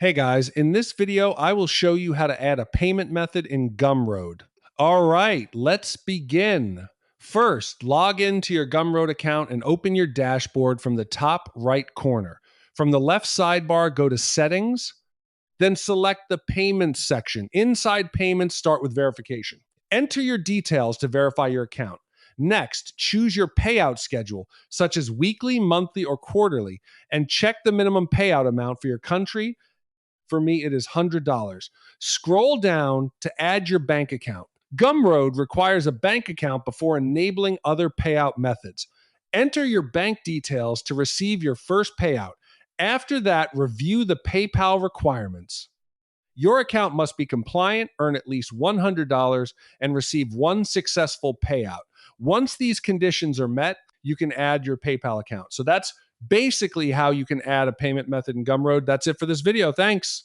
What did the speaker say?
Hey guys, in this video, I will show you how to add a payment method in Gumroad. All right, let's begin. First, log into your Gumroad account and open your dashboard from the top right corner. From the left sidebar, go to Settings, then select the Payments section. Inside Payments, start with Verification. Enter your details to verify your account. Next, choose your payout schedule, such as weekly, monthly, or quarterly, and check the minimum payout amount for your country. For me, it is $100. Scroll down to add your bank account. Gumroad requires a bank account before enabling other payout methods. Enter your bank details to receive your first payout. After that, review the PayPal requirements. Your account must be compliant, earn at least $100, and receive one successful payout. Once these conditions are met, you can add your PayPal account. So that's basically how you can add a payment method in Gumroad. That's it for this video. Thanks.